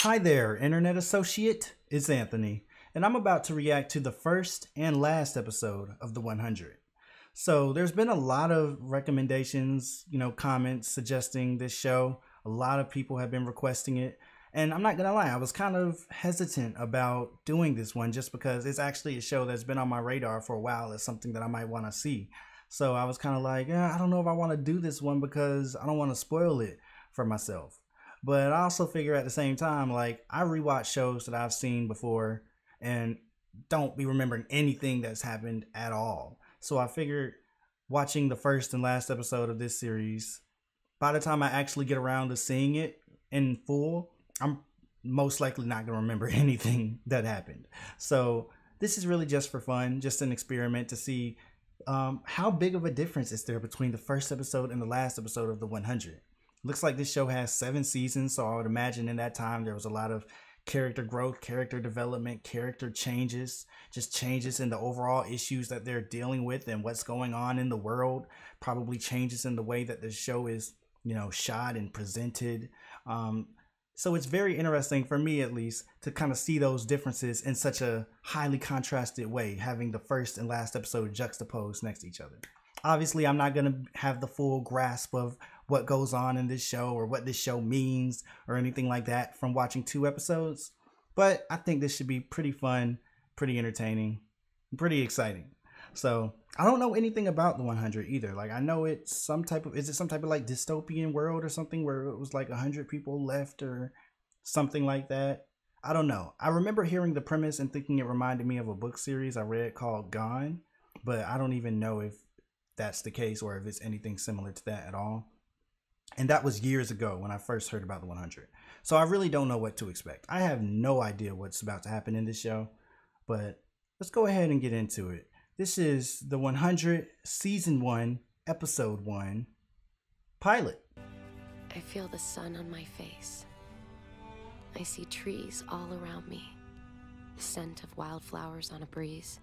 Hi there, Internet Associate. It's Anthony, and I'm about to react to the first and last episode of The 100. So there's been a lot of recommendations, comments suggesting this show. A lot of people have been requesting it. And I'm not going to lie, I was kind of hesitant about doing this one just because it's actually a show that's been on my radar for a while. It's something that I might want to see. So I was kind of like, I don't know if I want to do this one because I don't want to spoil it for myself. But I also figure at the same time, like, I rewatch shows that I've seen before and don't be remembering anything that's happened at all. So I figured watching the first and last episode of this series, by the time I actually get around to seeing it in full, I'm most likely not going to remember anything that happened. So this is really just for fun, just an experiment to see how big of a difference is there between the first episode and the last episode of The 100. Looks like this show has 7 seasons, so I would imagine in that time there was a lot of character growth, character development, character changes, just changes in the overall issues that they're dealing with and what's going on in the world. Probably changes in the way that the show is, shot and presented. So it's very interesting for me, at least, to kind of see those differences in such a highly contrasted way, having the first and last episode juxtaposed next to each other. Obviously, I'm not going to have the full grasp of what goes on in this show or what this show means or anything like that from watching 2 episodes. But I think this should be pretty fun, pretty entertaining, pretty exciting. So I don't know anything about the 100 either. Like, I know it's some type of, is it some type of like dystopian world or something where it was like 100 people left or something like that? I don't know. I remember hearing the premise and thinking it reminded me of a book series I read called Gone, but I don't even know if that's the case or if it's anything similar to that at all. And that was years ago when I first heard about the 100. So I really don't know what to expect. I have no idea what's about to happen in this show, but let's go ahead and get into it. This is The 100 Season 1, Episode 1, Pilot. I feel the sun on my face. I see trees all around me. The scent of wildflowers on a breeze.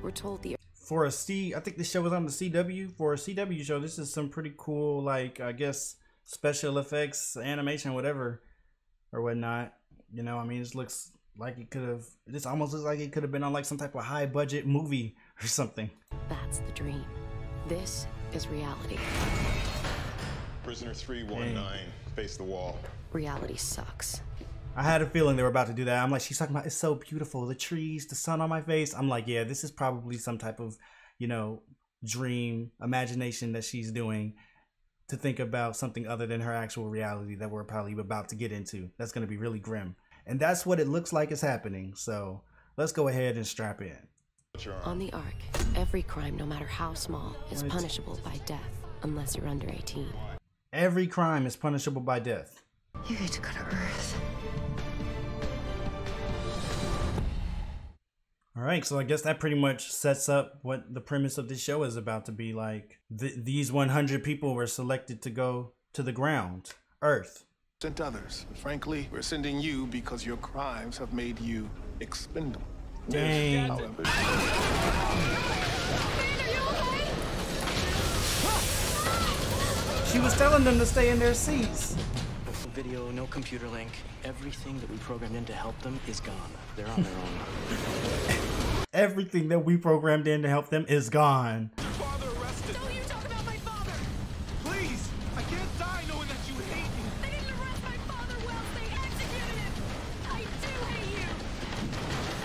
We're told the For a I think this show was on the CW. For a CW show, this is some pretty cool, like, I guess, special effects, animation, whatever, or whatnot. This looks like it could have, this almost looks like it could have been on like some type of high budget movie or something. That's the dream. This is reality. Prisoner 319, face the wall. Reality sucks. I had a feeling they were about to do that. I'm like, she's talking about it's so beautiful, the trees, the sun on my face. I'm like, yeah, this is probably some type of, dream, imagination that she's doing to think about something other than her actual reality that we're probably about to get into. That's going to be really grim. And that's what it looks like is happening. So let's go ahead and strap in. On the Ark, every crime, no matter how small, is punishable by death unless you're under 18. Every crime is punishable by death. You get to go to Earth. All right, so I guess that pretty much sets up what the premise of this show is about to be like. These 100 people were selected to go to the ground, Earth. Sent others. Frankly, we're sending you because your crimes have made you expendable. Dang. However, She was telling them to stay in their seats. Video, no computer link. Everything that we programmed in to help them is gone. They're on their own. Everything that we programmed in to help them is gone. father arrested. Don't you talk about my father! Please, I can't die knowing that you hate me. They didn't arrest my father, Wells. They executed him. I do hate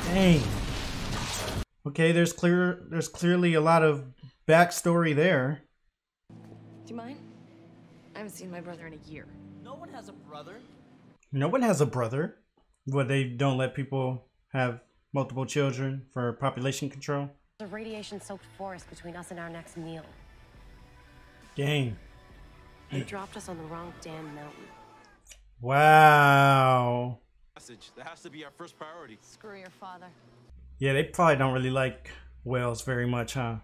you. Dang. Okay, there's clearly a lot of backstory there. Do you mind? I haven't seen my brother in a year. No one has a brother. No one has a brother. What, they don't let people have multiple children for population control? There's a radiation-soaked forest between us and our next meal. Dang. They dropped us on the wrong damn mountain. Wow. That has to be our first priority. Screw your father. Yeah, they probably don't really like Wells very much, huh?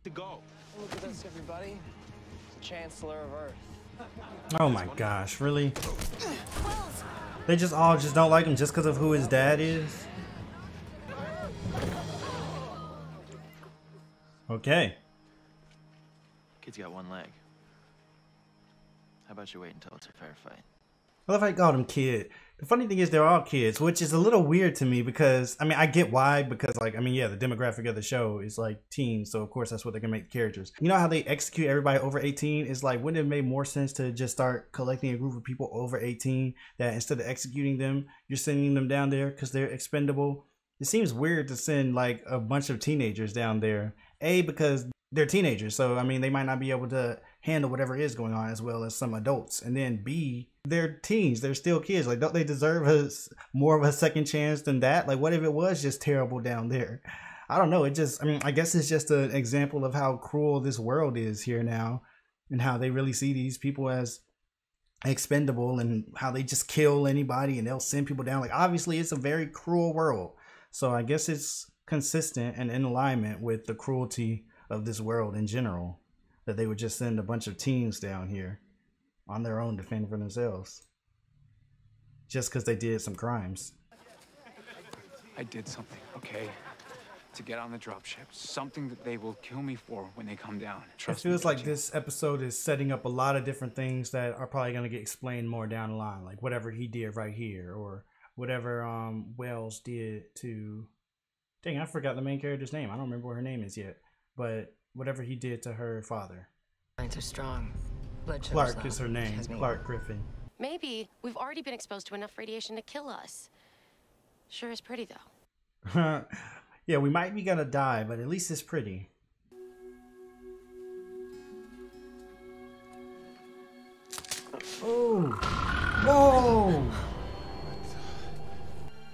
To go. Look at this, everybody. Chancellor of Earth. Oh my gosh, really? They just all don't like him just because of who his dad is? Okay. Kid's got one leg. How about you wait until it's a fair fight? I love how you called him kid. The funny thing is they're all kids, which is a little weird to me because, I mean, I get why, because like, I mean, yeah, the demographic of the show is like teens. So of course that's what they're gonna make characters. You know how they execute everybody over 18? It's like, wouldn't it make more sense to just start collecting a group of people over 18 that instead of executing them, you're sending them down there because they're expendable? It seems weird to send like a bunch of teenagers down there. A, because they're teenagers. So, I mean, they might not be able to handle whatever is going on as well as some adults. And then B, they're teens. They're still kids. Like, don't they deserve more of a second chance than that? Like, what if it was just terrible down there? I don't know. It just, I mean, I guess it's just an example of how cruel this world is here now and how they really see these people as expendable and how they just kill anybody and they'll send people down. Like, obviously, it's a very cruel world. So I guess it's consistent and in alignment with the cruelty of this world in general, that they would just send a bunch of teens down here on their own to fend for themselves just because they did some crimes. I did something, okay? To get on the dropship. Something that they will kill me for when they come down. Trust me. It feels like this episode is setting up a lot of different things that are probably going to get explained more down the line. Like whatever he did right here, or whatever Wells did to... Dang, I forgot the main character's name. I don't remember what her name is yet. But whatever he did to her father. Minds are strong. Clark is her name. Clark Griffin. Maybe we've already been exposed to enough radiation to kill us. Sure is pretty, though. Yeah, we might be gonna die, but at least it's pretty. Oh! Whoa!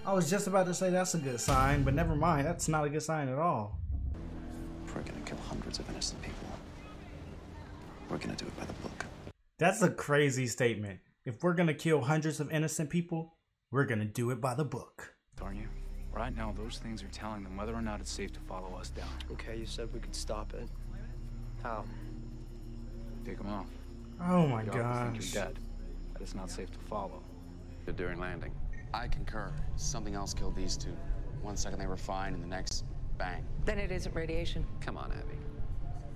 I was just about to say that's a good sign, but never mind. That's not a good sign at all. We're gonna kill hundreds of innocent people. We're gonna do it by the book. That's a crazy statement. If we're gonna kill hundreds of innocent people, we're gonna do it by the book. Aren't you? Right now, those things are telling them whether or not it's safe to follow us down. Okay, you said we could stop it. How? Take them off. Oh my Think gosh. you're dead. That it's not safe to follow. During landing. I concur. Something else killed these two. 1 second they were fine, and the next, bang. Then it isn't radiation. Come on, Abby.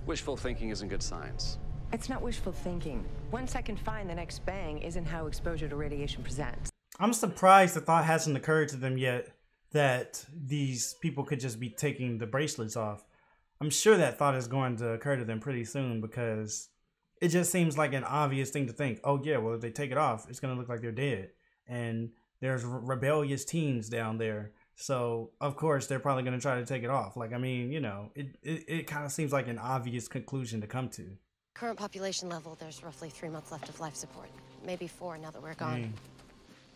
Wishful thinking isn't good science. It's not wishful thinking. 1 second fine, the next bang isn't how exposure to radiation presents. I'm surprised the thought hasn't occurred to them yet that these people could just be taking the bracelets off. I'm sure that thought is going to occur to them pretty soon because it just seems like an obvious thing to think. Oh yeah, well if they take it off, it's going to look like they're dead. And there's rebellious teens down there. So of course they're probably going to try to take it off. Like, I mean, you know, it kind of seems like an obvious conclusion to come to. Current population level, there's roughly 3 months left of life support. Maybe 4 now that we're gone.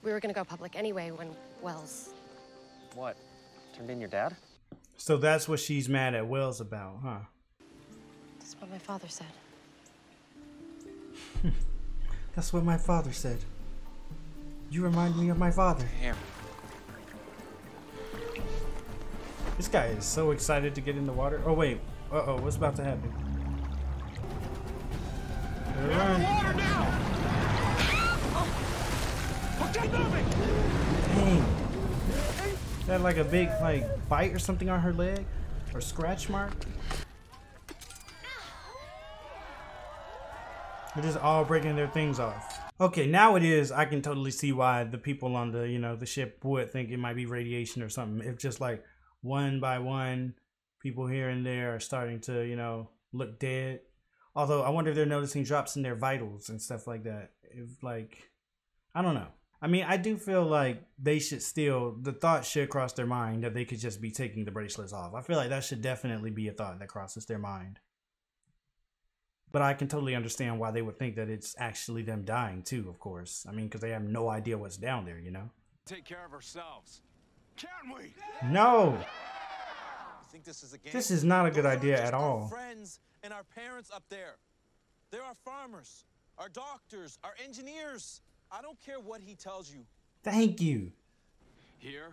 We were going to go public anyway when Wells... What? Turned in your dad? So that's what she's mad at Wells about, huh? That's what my father said. That's what my father said. You remind me of my father. Damn. This guy is so excited to get in the water. Oh wait. Uh-oh, what's about to happen? Water now! Okay, moving! Dang. That like a big like bite or something on her leg? Or scratch mark? They're just all breaking their things off. Okay, now it is. I can totally see why the people on the, you know, the ship would think it might be radiation or something. If just like one by one, people here and there are starting to, you know, look dead. Although I wonder if they're noticing drops in their vitals and stuff like that. If like, I don't know. I mean, I do feel like they should still, the thought should cross their mind that they could just be taking the bracelets off. I feel like that should definitely be a thought that crosses their mind. But I can totally understand why they would think that it's actually them dying too, of course. I mean, because they have no idea what's down there, you know? Take care of ourselves. Can we? No! You think this is a game? This is not a good idea at all. Our friends and our parents up there. They're our farmers, our doctors, our engineers. I don't care what he tells you. Thank you. Here,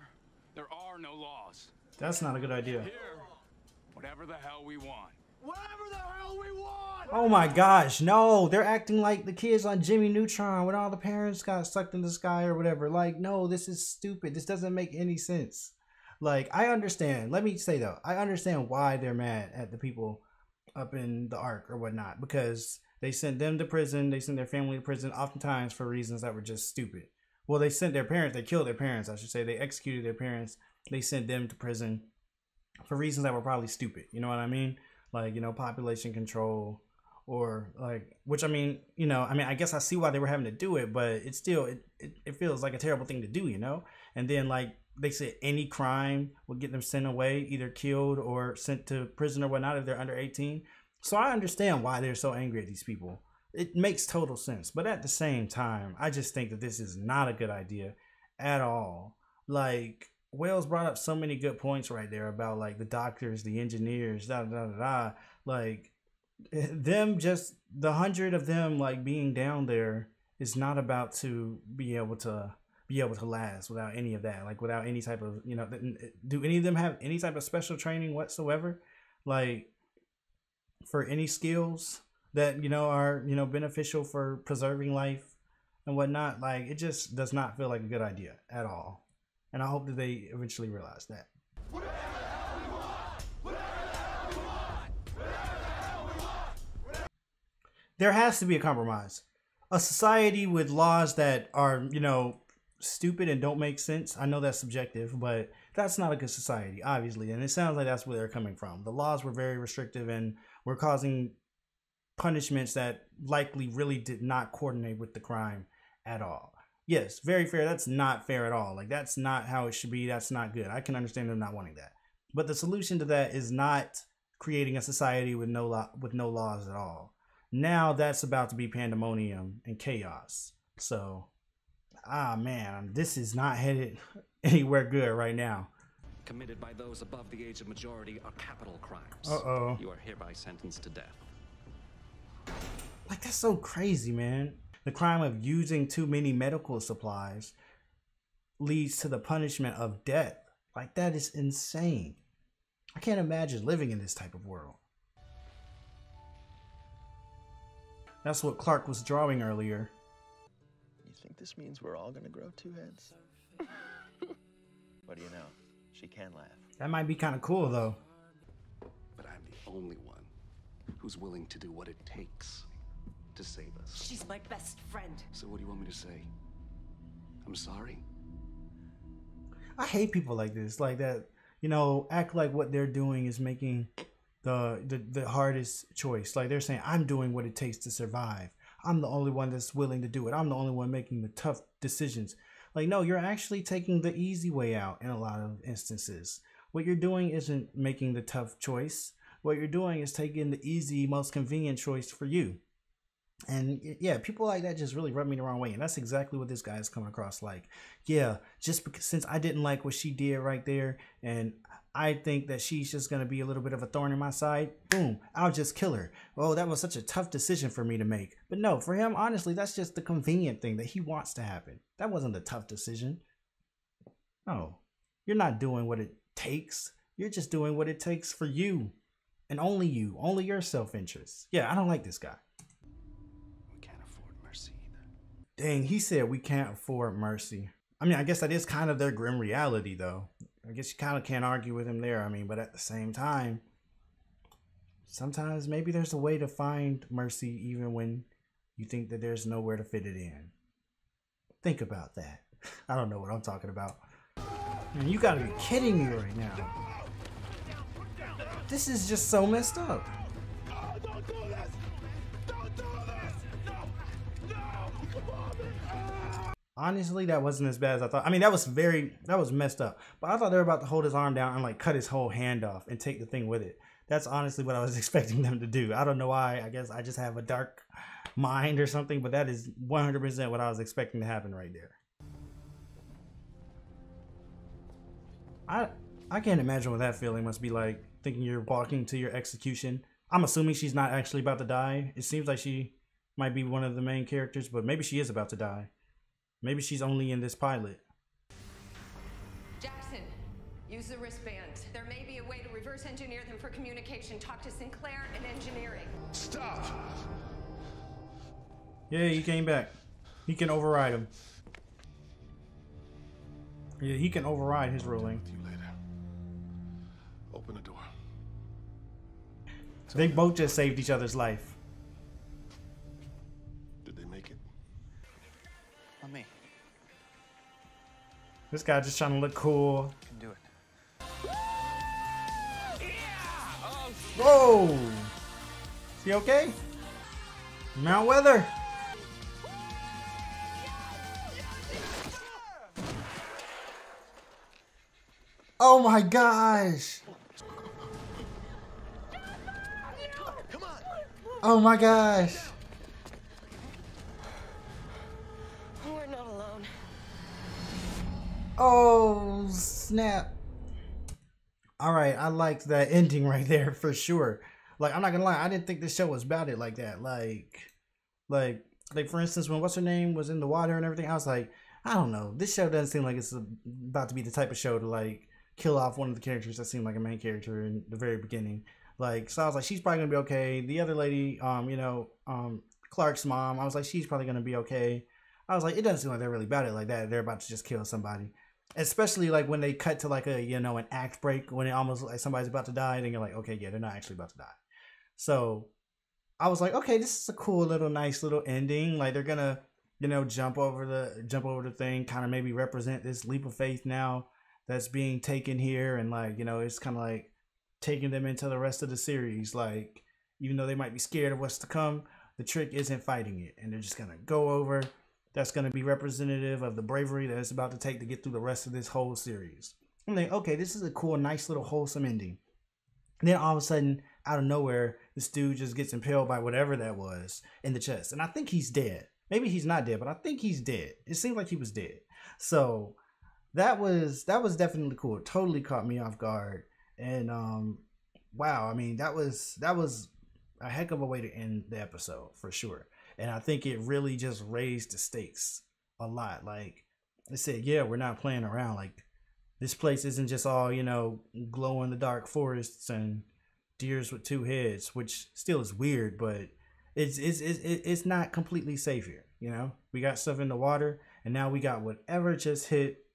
there are no laws. That's not a good idea. Here, whatever the hell we want. Whatever the hell we want! Oh my gosh, no. They're acting like the kids on Jimmy Neutron when all the parents got sucked in the sky or whatever. Like, no, this is stupid. This doesn't make any sense. Like, I understand. Let me say though, I understand why they're mad at the people up in the Ark or whatnot, because They sent them to prison. They sent their family to prison, oftentimes for reasons that were just stupid. Well, they sent their parents. They killed their parents, I should say. They executed their parents. They sent them to prison for reasons that were probably stupid. You know what I mean? Like, you know, population control, or like, which I mean, you know, I mean, I guess I see why they were having to do it, but it's still, it feels like a terrible thing to do, you know? And then like they said any crime would get them sent away, either killed or sent to prison or whatnot if they're under 18. So I understand why they're so angry at these people. It makes total sense. But at the same time, I just think that this is not a good idea at all. Like, Wells brought up so many good points right there about like the doctors, the engineers, like them, just the 100 of them like being down there is not about to be able to last without any of that, like without any type of, you know, do any of them have any type of special training whatsoever, like for any skills that, you know, are, you know, beneficial for preserving life and whatnot? Like, it just does not feel like a good idea at all. And I hope that they eventually realize that. There has to be a compromise. A society with laws that are, you know, stupid and don't make sense. I know that's subjective, but that's not a good society, obviously. And it sounds like that's where they're coming from. The laws were very restrictive and were causing punishments that likely really did not coordinate with the crime at all. Yes, very fair. That's not fair at all. Like, that's not how it should be. That's not good. I can understand them not wanting that. But the solution to that is not creating a society with no laws at all. Now that's about to be pandemonium and chaos. So, man, this is not headed anywhere good right now. Committed by those above the age of majority are capital crimes. Uh-oh. You are hereby sentenced to death. Like, that's so crazy, man. The crime of using too many medical supplies leads to the punishment of death. Like, that is insane. I can't imagine living in this type of world. That's what Clark was drawing earlier. You think this means we're all gonna grow two heads? What do you know? She can laugh. That might be kind of cool, though. But I'm the only one who's willing to do what it takes to save us. She's my best friend. So what do you want me to say? I'm sorry? I hate people like this, like that, you know, act like what they're doing is making the hardest choice. Like, they're saying, I'm doing what it takes to survive. I'm the only one that's willing to do it. I'm the only one making the tough decisions. Like, no, you're actually taking the easy way out in a lot of instances. What you're doing isn't making the tough choice. What you're doing is taking the easy, most convenient choice for you. And yeah, people like that just really rub me the wrong way. And that's exactly what this guy is coming across like. Yeah, just because, since I didn't like what she did right there, and I think that she's just going to be a little bit of a thorn in my side, boom, I'll just kill her. Oh, that was such a tough decision for me to make. But no, for him, honestly, that's just the convenient thing that he wants to happen. That wasn't a tough decision. No, you're not doing what it takes. You're just doing what it takes for you. And only you, only your self-interest. Yeah, I don't like this guy. Dang, he said we can't afford mercy. I mean, I guess that is kind of their grim reality, though. I guess you kind of can't argue with him there. I mean, but at the same time, sometimes maybe there's a way to find mercy even when you think that there's nowhere to fit it in. Think about that. I don't know what I'm talking about. Man, you gotta be kidding me right now. This is just so messed up. Honestly, that wasn't as bad as I thought. I mean, that was messed up. But I thought they were about to hold his arm down and like cut his whole hand off and take the thing with it. That's honestly what I was expecting them to do. I don't know why. I guess I just have a dark mind or something, but that is 100% what I was expecting to happen right there. I can't imagine what that feeling must be like, thinking you're walking to your execution. I'm assuming she's not actually about to die. It seems like she might be one of the main characters, but maybe she is about to die. Maybe she's only in this pilot. Jackson, use the wristband. There may be a way to reverse engineer them for communication. Talk to Sinclair and engineering. Stop! Yeah, he came back. He can override him. Yeah, he can override his ruling. See you later. Open the door. They both just saved each other's life. on me. This guy just trying to look cool. You can do it. Whoa! Is he okay? Mount Weather. Oh my gosh! Oh my gosh! We're not alone. Oh snap! All right, I liked that ending right there for sure. Like, I'm not gonna lie, I didn't think this show was about it like that. Like for instance, when what's her name was in the water and everything, I was like, I don't know, this show doesn't seem like it's about to be the type of show to like kill off one of the characters that seemed like a main character in the very beginning. Like, so I was like, she's probably gonna be okay. The other lady, Clark's mom, I was like, she's probably gonna be okay. I was like, it doesn't seem like they're really about it like that. They're about to just kill somebody. Especially like when they cut to like a, an act break, when it almost like somebody's about to die, then you're like, okay, yeah, they're not actually about to die. So I was like, okay, this is a cool little, nice little ending. Like, they're gonna, jump over the thing, kind of maybe represent this leap of faith now that's being taken here, and like, it's kind of like taking them into the rest of the series. Like, even though they might be scared of what's to come, the trick isn't fighting it, and they're just gonna go over. That's gonna be representative of the bravery that it's about to take to get through the rest of this whole series. I'm like, okay, this is a cool, nice little wholesome ending. And then all of a sudden, out of nowhere, this dude just gets impaled by whatever that was in the chest, and I think he's dead. Maybe he's not dead, but I think he's dead. It seems like he was dead. So that was definitely cool. It totally caught me off guard. And wow, I mean, that was a heck of a way to end the episode for sure. And I think it really just raised the stakes a lot. Like I said, yeah, we're not playing around. Like, this place isn't just all, glow in the dark forests and deers with two heads, which still is weird, but it's not completely safe here. We got stuff in the water, and now we got whatever just hit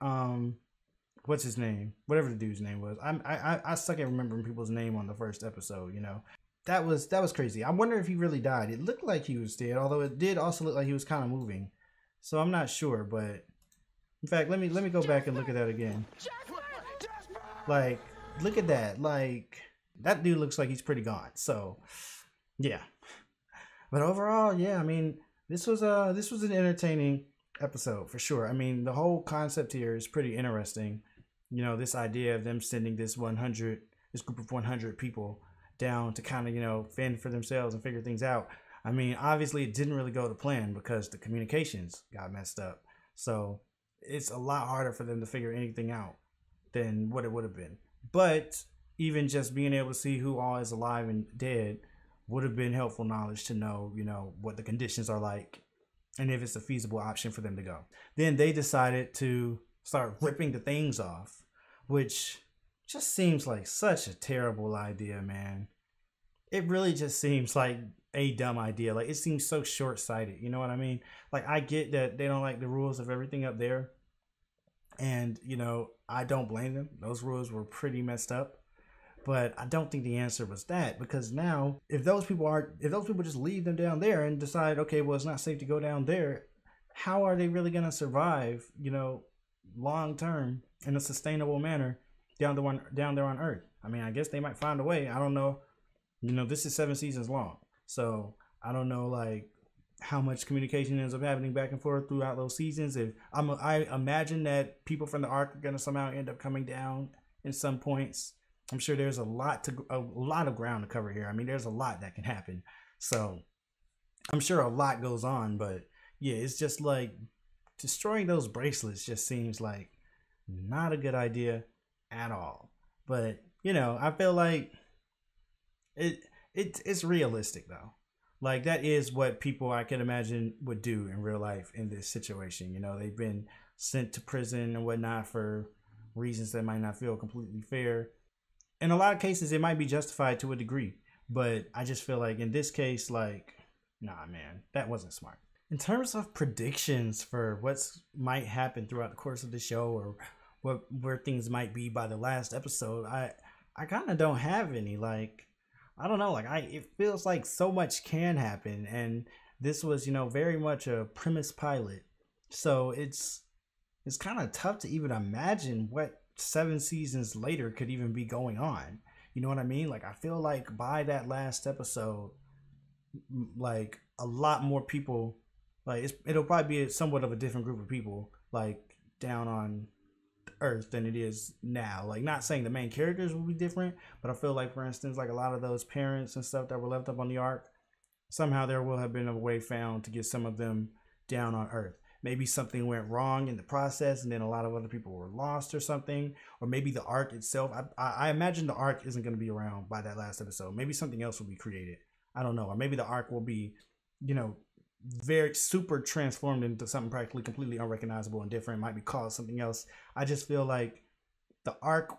what's his name, whatever the dude's name was. I suck at remembering people's name on the first episode. That was crazy. I wonder if he really died. It looked like he was dead, although it did also look like he was kind of moving, so I'm not sure. But in fact, let me go back and look at that again. Like, look at that. Like, that dude looks like he's pretty gone. So yeah, but overall, yeah, I mean, this was an entertaining episode for sure. I mean, the whole concept here is pretty interesting. This idea of them sending this group of 100 people down to kind of, fend for themselves and figure things out. I mean, obviously it didn't really go to plan because the communications got messed up. So it's a lot harder for them to figure anything out than what it would have been. But even just being able to see who all is alive and dead would have been helpful knowledge to know, what the conditions are like and if it's a feasible option for them to go. Then they decided to start ripping the things off, which just seems like such a terrible idea, man. It really just seems like a dumb idea. Like, it seems so short-sighted, you know what I mean? Like, I get that they don't like the rules of everything up there, and I don't blame them. Those rules were pretty messed up. But I don't think the answer was that, because now if those people just leave them down there and decide, okay, well, it's not safe to go down there, how are they really going to survive, long term in a sustainable manner down there on Earth? I mean, I guess they might find a way. I don't know. This is 7 seasons long, so I don't know like how much communication ends up happening back and forth throughout those seasons. I imagine that people from the Ark are going to somehow end up coming down in some points. I'm sure there's a lot of ground to cover here. I mean, there's a lot that can happen. So I'm sure a lot goes on, but yeah, it's just like destroying those bracelets just seems like not a good idea at all. But I feel like it's realistic though. Like, that is what people I can imagine would do in real life in this situation. They've been sent to prison and whatnot for reasons that might not feel completely fair. In a lot of cases, it might be justified to a degree, but I just feel like in this case, like, nah, man, that wasn't smart. In terms of predictions for what's might happen throughout the course of the show, or where things might be by the last episode, I kind of don't have any. Like, I don't know, like, it feels like so much can happen, and this was, very much a premise pilot. So it's kind of tough to even imagine what 7 seasons later could even be going on. You know what I mean? Like, I feel like by that last episode, like, a lot more people, like, it'll probably be somewhat of a different group of people, like, down on Earth than it is now. Like, not saying the main characters will be different, but I feel like, for instance, like, a lot of those parents and stuff that were left up on the Ark, somehow there will have been a way found to get some of them down on Earth. Maybe something went wrong in the process and then a lot of other people were lost or something. Or maybe the Ark itself. I imagine the Ark isn't going to be around by that last episode. Maybe something else will be created. I don't know. Or maybe the Ark will be, you know, very super transformed into something practically completely unrecognizable and different. It might be called something else. I just feel like the Ark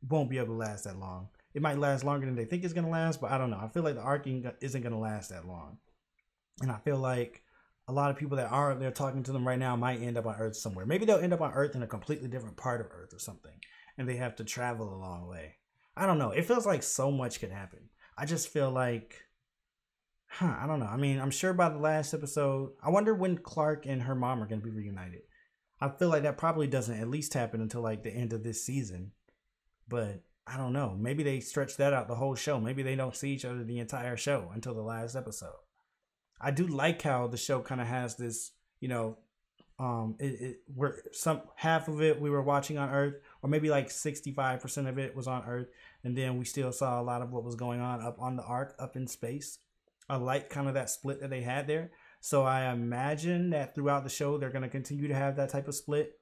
won't be able to last that long. It might last longer than they think it's going to last, but I don't know. I feel like the Ark isn't going to last that long. And I feel like a lot of people that are up there talking to them right now might end up on Earth somewhere. Maybe they'll end up on Earth in a completely different part of Earth or something. And they have to travel a long way. I don't know. It feels like so much could happen. I just feel like, I don't know. I mean, I'm sure by the last episode, I wonder when Clark and her mom are going to be reunited. I feel like that probably doesn't at least happen until like the end of this season. But I don't know. Maybe they stretch that out the whole show. Maybe they don't see each other the entire show until the last episode. I do like how the show kind of has this, you know, we're half of it we were watching on Earth, or maybe like 65% of it was on Earth, and then we still saw a lot of what was going on up on the Ark, up in space. I like kind of that split that they had there. So I imagine that throughout the show they're going to continue to have that type of split,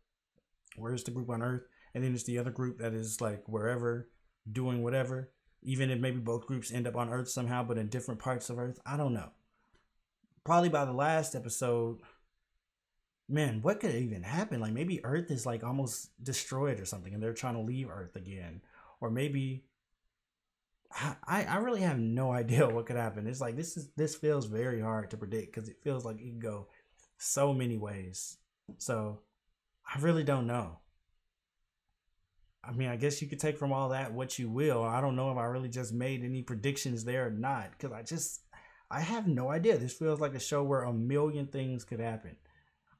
where it's the group on Earth, and then it's the other group that is like wherever, doing whatever. Even if maybe both groups end up on Earth somehow, but in different parts of Earth. I don't know. Probably by the last episode, man, what could even happen? Like maybe Earth is like almost destroyed or something and they're trying to leave Earth again. Or maybe I really have no idea what could happen. It's like this feels very hard to predict because it feels like it can go so many ways. So I really don't know. I mean, I guess you could take from all that what you will. I don't know if I really just made any predictions there or not, because I have no idea. This feels like a show where a million things could happen.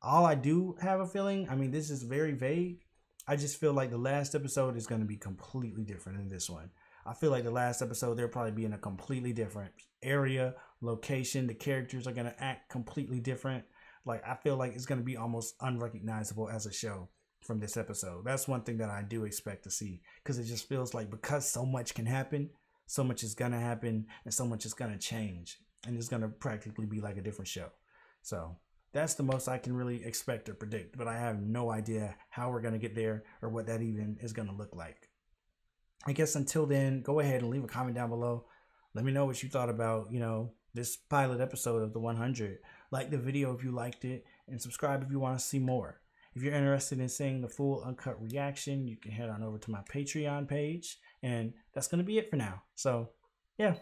All I do have a feeling, I mean, this is very vague. I just feel like the last episode is going to be completely different than this one. I feel like the last episode, they'll probably be in a completely different area, location. The characters are going to act completely different. Like, I feel like it's going to be almost unrecognizable as a show from this episode. That's one thing that I do expect to see, because it just feels like because so much can happen, so much is going to happen, and so much is going to change. And it's going to practically be like a different show. So that's the most I can really expect or predict. But I have no idea how we're going to get there or what that even is going to look like. I guess until then, go ahead and leave a comment down below. Let me know what you thought about, you know, this pilot episode of the 100. Like the video if you liked it. And subscribe if you want to see more. If you're interested in seeing the full uncut reaction, you can head on over to my Patreon page. And that's going to be it for now. So, yeah.